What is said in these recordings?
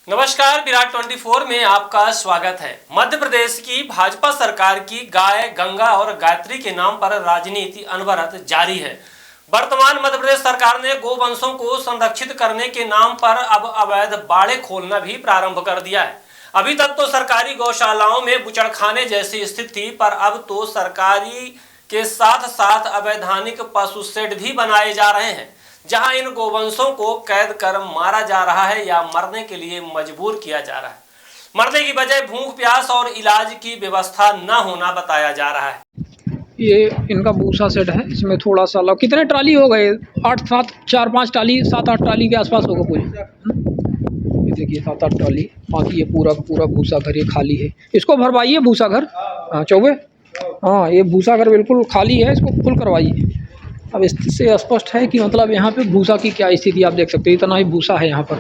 नमस्कार, विराट 24 में आपका स्वागत है। मध्य प्रदेश की भाजपा सरकार की गाय, गंगा और गायत्री के नाम पर राजनीति अनवरत जारी है। वर्तमान मध्य प्रदेश सरकार ने गोवंशों को संरक्षित करने के नाम पर अब अवैध बाड़े खोलना भी प्रारंभ कर दिया है। अभी तक तो सरकारी गौशालाओं में बुचड़खाने जैसी स्थिति थी, पर अब तो सरकारी के साथ साथ अवैधानिक पशु शेड भी बनाए जा रहे हैं, जहां इन गोवंशों को कैद कर मारा जा रहा है या मरने के लिए मजबूर किया जा रहा है। मरने की वजह भूख प्यास और इलाज की व्यवस्था न होना बताया जा रहा है। ये इनका भूसा सेट है, इसमें थोड़ा सा अलग। कितने ट्राली हो गए? 8-7, 4-5 ट्राली, 7-8 ट्राली के आसपास होगा पूरे। ये देखिए 7-8 ट्राली। बाकी ये पूरा का पूरा भूसा घर ये खाली है। इसको भरवाइए भूसा घर। हाँ चौबे, हाँ ये भूसा घर बिल्कुल खाली है, इसको फुल करवाइए। अब इससे स्पष्ट है कि मतलब यहाँ पे भूसा की क्या स्थिति आप देख सकते हैं। इतना ही भूसा है यहाँ पर।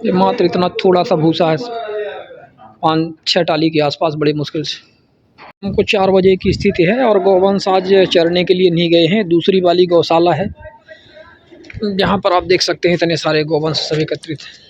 ये मात्र इतना थोड़ा सा भूसा है, 5-6 टाली के आसपास, बड़े मुश्किल से। हमको 4 बजे की स्थिति है और गौवंश आज चरने के लिए नहीं गए हैं। दूसरी वाली गौशाला है जहाँ पर आप देख सकते हैं इतने सारे गौवंश सब एकत्रित हैं।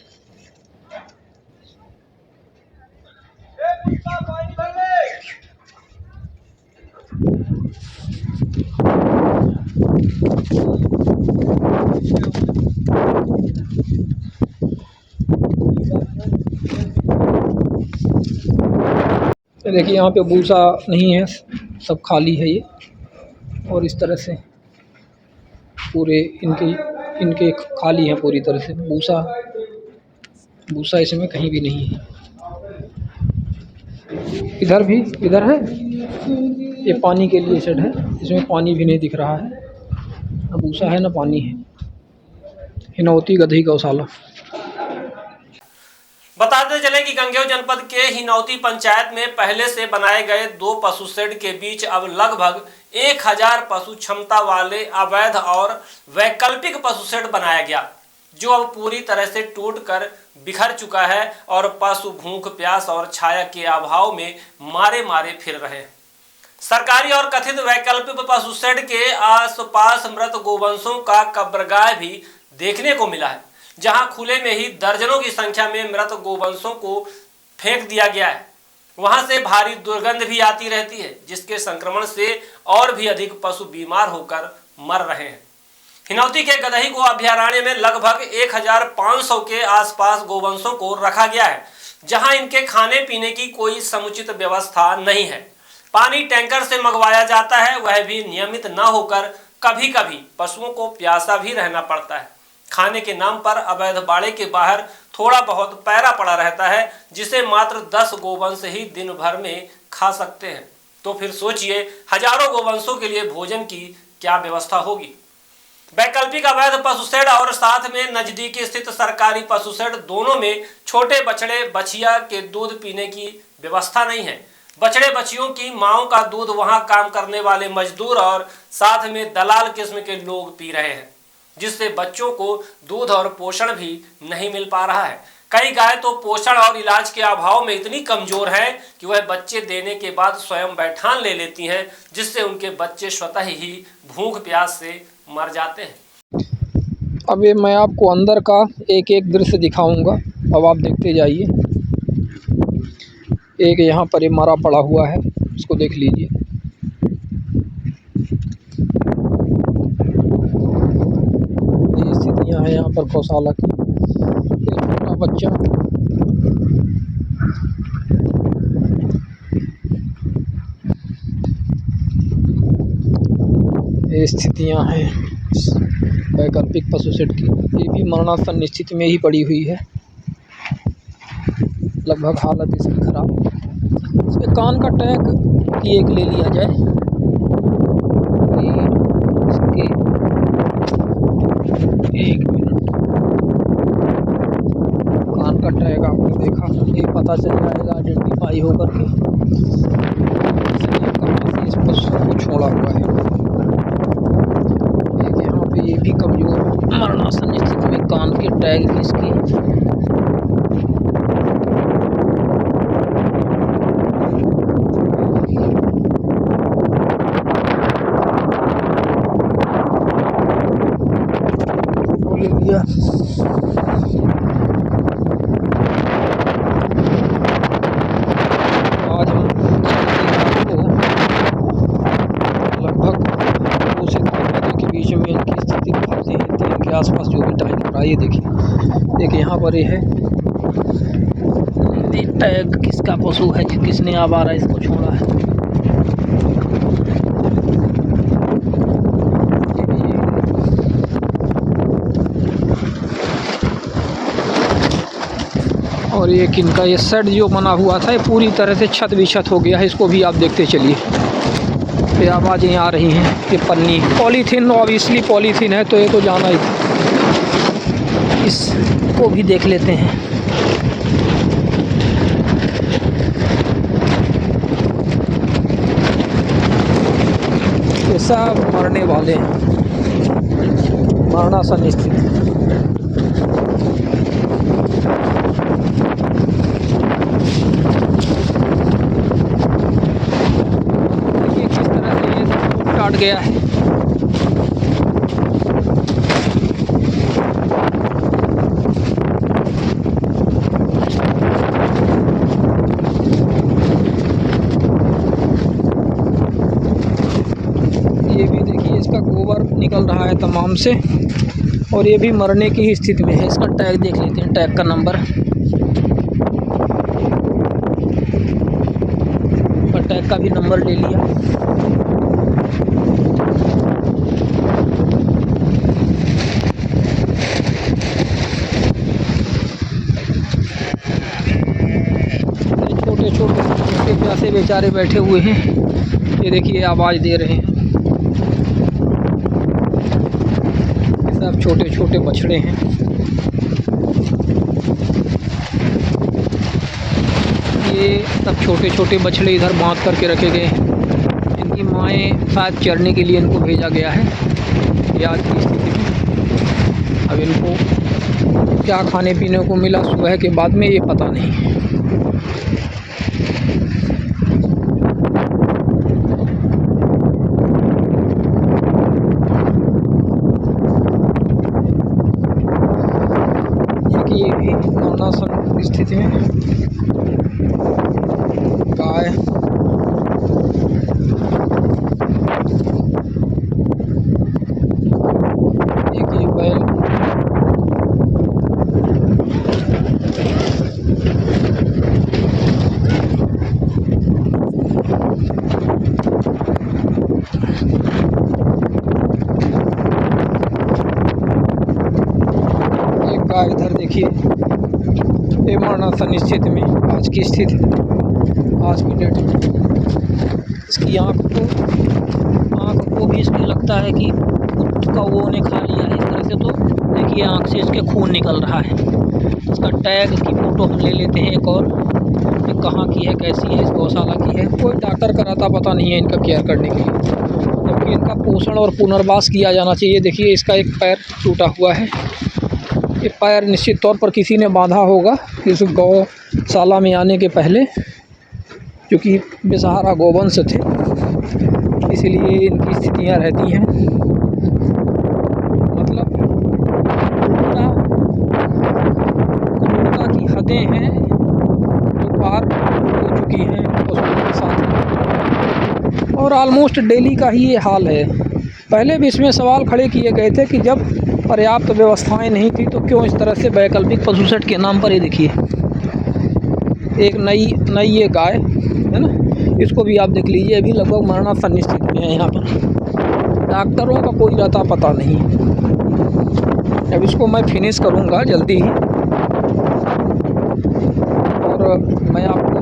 देखिए यहाँ पे भूसा नहीं है, सब खाली है ये। और इस तरह से पूरे इनके खाली है पूरी तरह से। भूसा इसमें कहीं भी नहीं है। इधर है, ये पानी के लिए शेड है, इसमें पानी भी नहीं दिख रहा है। ना भूसा है ना पानी है। हिनौती गधी गौशाला। बताते चले कि गंगेय जनपद के हिनौती पंचायत में पहले से बनाए गए 2 पशु शेड के बीच अब लगभग 1000 पशु क्षमता वाले अवैध और वैकल्पिक पशु शेड बनाया गया, जो अब पूरी तरह से टूटकर बिखर चुका है और पशु भूख प्यास और छाया के अभाव में मारे मारे फिर रहे हैं। सरकारी और कथित वैकल्पिक पशु शेड के आसपास मृत गोवंशों का कब्रगाह भी देखने को मिला है, जहां खुले में ही दर्जनों की संख्या में मृत गोवंशों को फेंक दिया गया है। वहां से भारी दुर्गंध भी आती रहती है, जिसके संक्रमण से और भी अधिक पशु बीमार होकर मर रहे हैं। हिनौती के गदही गो अभयारण्य में लगभग 1500 के आसपास गोवंशों को रखा गया है, जहां इनके खाने पीने की कोई समुचित व्यवस्था नहीं है। पानी टैंकर से मंगवाया जाता है, वह भी नियमित न होकर कभी कभी पशुओं को प्यासा भी रहना पड़ता है। खाने के नाम पर अवैध बाड़े के बाहर थोड़ा बहुत पैरा पड़ा रहता है, जिसे मात्र 10 गोवंश ही दिन भर में खा सकते हैं। तो फिर सोचिए हजारों गोवंशों के लिए भोजन की क्या व्यवस्था होगी। वैकल्पिक अवैध पशु शेड और साथ में नजदीक स्थित सरकारी पशु शेड, दोनों में छोटे बछड़े बछिया के दूध पीने की व्यवस्था नहीं है। बछड़े बछियों की माओं का दूध वहां काम करने वाले मजदूर और साथ में दलाल किस्म के लोग पी रहे हैं, जिससे बच्चों को दूध और पोषण भी नहीं मिल पा रहा है। कई गाय तो पोषण और इलाज के अभाव में इतनी कमजोर है कि वह बच्चे देने के बाद स्वयं बैठान ले लेती हैं, जिससे उनके बच्चे स्वतः ही भूख प्यास से मर जाते हैं। अब ये मैं आपको अंदर का एक एक दृश्य दिखाऊंगा, अब आप देखते जाइए। एक यहाँ पर ये मरा पड़ा हुआ है, इसको देख लीजिए। ये स्थितियाँ हैं यहाँ पर गौशाला की। एक छोटा बच्चा, ये स्थितियाँ हैं वैकल्पिक पशु शेड की। ये भी मरणासन स्थिति में ही पड़ी हुई है, लगभग हालत इसकी खराब। इसके कान का टैग की एक ले लिया जाए। इसके एक मिनट, कान का टैग आपने देखा, ये पता चल जाएगा आइडेंटिफाई होकर के। इसलिए कहाँ से इस पशु को छोड़ा हुआ है। एक यहाँ पे ये भी कमजोर मरणासन स्थिति में कान के टैग भी इसकी। ले लिया। आज हम लगभग 2 से 3 बजे के बीच में इनकी स्थिति दिखाते हैं, 3 के आसपास जो भी टाइम हो रहा है। ये देखिए यहाँ पर ये है टैग किसका पशु है, किसने आवारा इसको छोड़ा है। और ये किनका ये सेट जो बना हुआ था ये पूरी तरह से छत विछत हो गया है। इसको भी आप देखते चलिए। ये आवाज़ें आ रही हैं। ये पन्नी पॉलीथीन, ऑब्वियसली पॉलीथीन है तो ये तो जाना ही था। इसको भी देख लेते हैं। ये सब मरने वाले हैं, मरणासन स्थिति। काट गया है। ये भी देखिए इसका गोबर निकल रहा है तमाम से, और ये भी मरने की ही स्थिति में है। इसका टैग देख लेते हैं, टैग का नंबर, और टैग का भी नंबर ले लिया। छोटे प्यासे बेचारे बैठे हुए हैं। ये देखिए आवाज़ दे रहे हैं। सब छोटे छोटे बछड़े हैं। ये सब छोटे छोटे बछड़े इधर बांध करके रखे गए हैं। इनकी माएँ शायद चरने के लिए इनको भेजा गया है। ये आज की स्थिति में अब इनको क्या खाने पीने को मिला सुबह के बाद में ये पता नहीं। ये भी मरणासन स्थिति में गाय। एक ये बैल। गाय इधर देखिए। ये मरणासन स्थिति में आज की स्थिति, आज की डेट में इसकी आँख को भी इसमें लगता है कि कौवों ने खा लिया है। इस तरह से तो देखिए आँख से इसके खून निकल रहा है। इसका टैग की फ़ोटो हम ले लेते हैं एक और, ये कहाँ की है, कैसी है, इस गौशाला की है। कोई डॉक्टर कराता पता नहीं है इनका केयर करने के लिए, जबकि इनका पोषण और पुनर्वास किया जाना चाहिए। देखिए इसका एक पैर टूटा हुआ है। ये पैर निश्चित तौर पर किसी ने बांधा होगा इस गौशाला में आने के पहले, क्योंकि बेसहारा गोवंश थे, इसलिए इनकी स्थितियाँ रहती हैं। मतलब क्रूरता की हदें हैं जो पार हो चुकी हैं पशुओं के साथ, और ऑलमोस्ट डेली का ही ये हाल है। पहले भी इसमें सवाल खड़े किए गए थे कि जब पर्याप्त व्यवस्थाएं नहीं थी तो क्यों इस तरह से वैकल्पिक पशु सेट के नाम पर, ये देखिए एक नई ये गाय है ना, इसको भी आप देख लीजिए। अभी लगभग मरणासन स्थिति में है। यहाँ पर डॉक्टरों का कोई रहता पता नहीं। अब इसको मैं फिनिश करूँगा जल्दी ही, और मैं आपको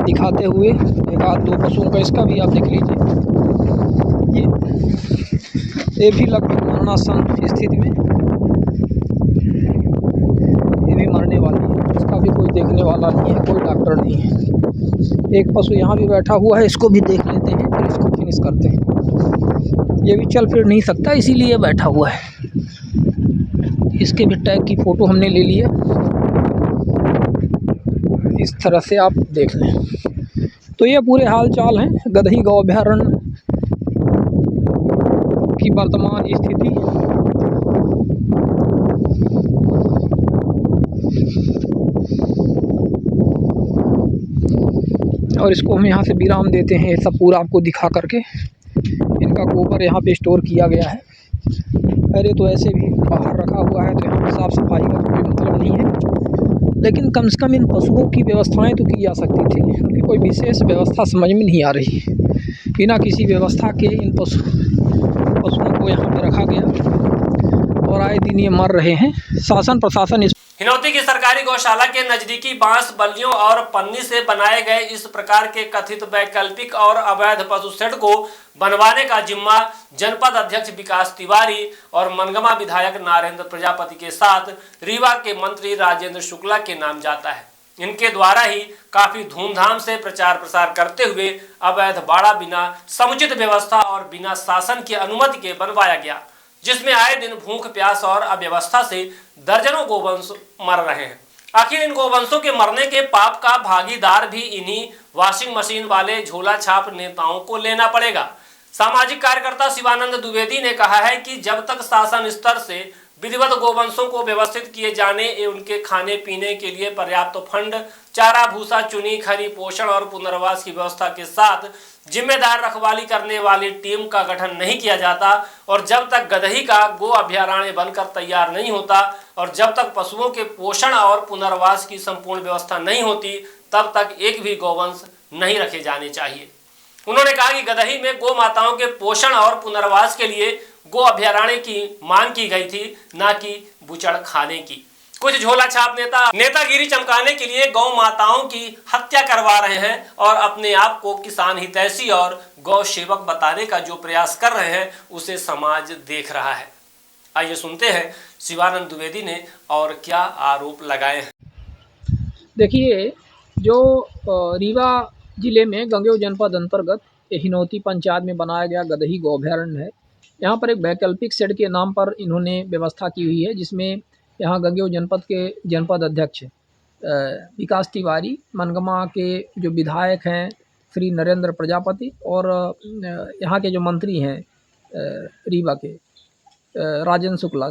दिखाते हुए एक आध दो पशुओं का, इसका भी आप देख लीजिए। ये भी लगभग मरणासन स्थिति में, ये भी मरने वाली है। इसका भी कोई देखने वाला नहीं है, कोई डॉक्टर नहीं है। एक पशु यहाँ भी बैठा हुआ है, इसको भी देख लेते हैं, फिर इसको फिनिश करते हैं। ये भी चल फिर नहीं सकता, इसीलिए बैठा हुआ है। इसके भी टैग की फ़ोटो हमने ले लिया। इस तरह से आप देख लें। तो ये पूरे हाल चाल हैं गदही गौ अभयारण्य की वर्तमान स्थिति। और इसको हम यहाँ से विराम देते हैं, ये सब पूरा आपको दिखा करके। इनका गोबर यहाँ पे स्टोर किया गया है। अरे तो ऐसे भी बाहर रखा हुआ है, तो यहाँ पर साफ़ सफाई का कोई मतलब नहीं है, लेकिन कम से कम इन पशुओं की व्यवस्थाएं तो की जा सकती थी। उनकी कोई विशेष व्यवस्था समझ में नहीं आ रही। बिना किसी व्यवस्था के इन पशुओं को यहाँ पे रखा गया और आए दिन ये मर रहे हैं। शासन प्रशासन इस हिनौती की सरकारी गौशाला के नजदीकी बांस बल्लियों और पन्नी से बनाए गए इस प्रकार के कथित वैकल्पिक और अवैध पशु शेड को बनवाने का जिम्मा जनपद अध्यक्ष विकास तिवारी और मनगमा विधायक नारेंद्र प्रजापति के साथ रीवा के मंत्री राजेंद्र शुक्ला के नाम जाता है। इनके द्वारा ही काफी धूमधाम से प्रचार प्रसार करते हुए अवैध बाड़ा बिना समुचित व्यवस्था और बिना शासन की अनुमति के बनवाया गया, जिसमें आए दिन भूख प्यास और अव्यवस्था से दर्जनों गोवंश मर रहे हैं। आखिर इन गोवंशों के मरने के पाप का भागीदार भी इन्हीं वॉशिंग मशीन वाले झोला छाप नेताओं को लेना पड़ेगा। सामाजिक कार्यकर्ता शिवानंद द्विवेदी ने कहा है कि जब तक शासन स्तर से विधिवत गोवंशों को व्यवस्थित किए जाने एवं उनके खाने पीने के लिए पर्याप्त फंड, चारा भूसा, चुनी खरी, पोषण और पुनर्वास की व्यवस्था के साथ जिम्मेदार रखवाली करने वाली टीम का गठन नहीं किया जाता और जब तक गदही का गो अभयारण्य बनकर तैयार नहीं होता और जब तक पशुओं के पोषण और पुनर्वास की संपूर्ण व्यवस्था नहीं होती, तब तक एक भी गौवंश नहीं रखे जाने चाहिए। उन्होंने कहा कि गदही में गौ माताओं के पोषण और पुनर्वास के लिए गो अभयारण्य की मांग की गई थी, न कि बुचड़ खाने की। कुछ झोला छाप नेता नेतागिरी चमकाने के लिए गौ माताओं की हत्या करवा रहे हैं और अपने आप को किसान हितैषी और गौ सेवक बताने का जो प्रयास कर रहे हैं उसे समाज देख रहा है। आइए सुनते हैं शिवानंद द्विवेदी ने और क्या आरोप लगाए हैं। देखिए, जो रीवा जिले में गंगेय जनपद अंतर्गत हिनौती पंचायत में बनाया गया गदही गौ अभयारण्य है। यहाँ पर एक वैकल्पिक शेड के नाम पर इन्होंने व्यवस्था की हुई है, जिसमें यहाँ गंगेय जनपद के जनपद अध्यक्ष विकास तिवारी, मनगमा के जो विधायक हैं श्री नरेंद्र प्रजापति और यहाँ के जो मंत्री हैं रीवा के राजेंद्र शुक्ला,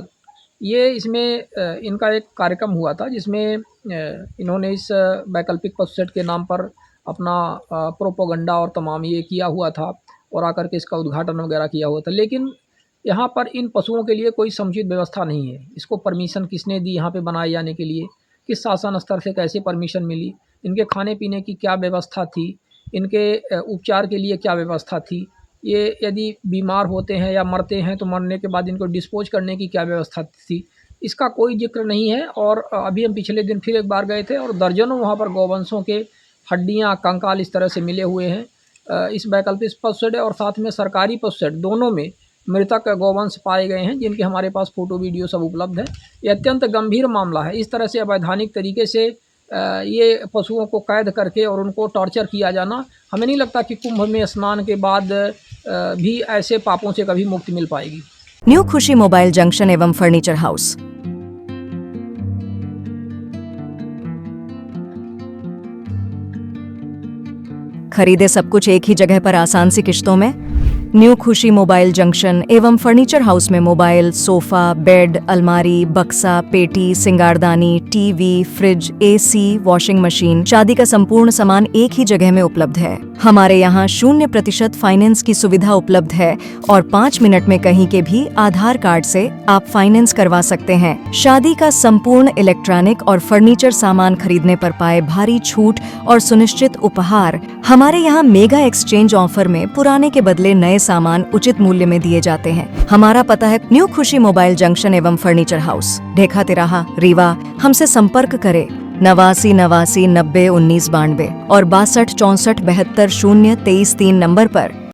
ये इसमें इनका एक कार्यक्रम हुआ था जिसमें इन्होंने इस वैकल्पिक पशु शेड के नाम पर अपना प्रोपोगंडा और तमाम ये किया हुआ था और आकर के इसका उद्घाटन वगैरह किया हुआ था। लेकिन यहाँ पर इन पशुओं के लिए कोई समुचित व्यवस्था नहीं है। इसको परमिशन किसने दी यहाँ पे बनाए जाने के लिए, किस शासन स्तर से कैसे परमिशन मिली, इनके खाने पीने की क्या व्यवस्था थी, इनके उपचार के लिए क्या व्यवस्था थी, ये यदि बीमार होते हैं या मरते हैं तो मरने के बाद इनको डिस्पोज करने की क्या व्यवस्था थी, इसका कोई जिक्र नहीं है। और अभी हम पिछले दिन फिर एक बार गए थे और दर्जनों वहाँ पर गौवंशों के हड्डियाँ, कंकाल इस तरह से मिले हुए हैं। इस वैकल्पिक पशु शेड और साथ में सरकारी पशु शेड दोनों में मृतक गौवंश पाए गए हैं, जिनके हमारे पास फ़ोटो वीडियो सब उपलब्ध है। ये अत्यंत गंभीर मामला है। इस तरह से अवैधानिक तरीके से ये पशुओं को कैद करके और उनको टॉर्चर किया जाना, हमें नहीं लगता कि कुंभ में स्नान के बाद भी ऐसे पापों से कभी मुक्ति मिल पाएगी। न्यू खुशी मोबाइल जंक्शन एवं फर्नीचर हाउस। खरीदे सब कुछ एक ही जगह पर आसान सी किश्तों में। न्यू खुशी मोबाइल जंक्शन एवं फर्नीचर हाउस में मोबाइल, सोफा, बेड, अलमारी, बक्सा, पेटी, सिंगारदानी, TV, fridge, AC, washing machine, शादी का संपूर्ण सामान एक ही जगह में उपलब्ध है। हमारे यहाँ 0% फाइनेंस की सुविधा उपलब्ध है और 5 मिनट में कहीं के भी आधार कार्ड से आप फाइनेंस करवा सकते हैं। शादी का संपूर्ण इलेक्ट्रॉनिक और फर्नीचर सामान खरीदने पर पाए भारी छूट और सुनिश्चित उपहार। हमारे यहाँ मेगा एक्सचेंज ऑफर में पुराने के बदले नए सामान उचित मूल्य में दिए जाते हैं। हमारा पता है न्यू खुशी मोबाइल जंक्शन एवं फर्नीचर हाउस, ढेखा तिराहा, रीवा। हमसे संपर्क करें 89 89 90 19 92 और 62 64 72 0 23 3 नंबर पर।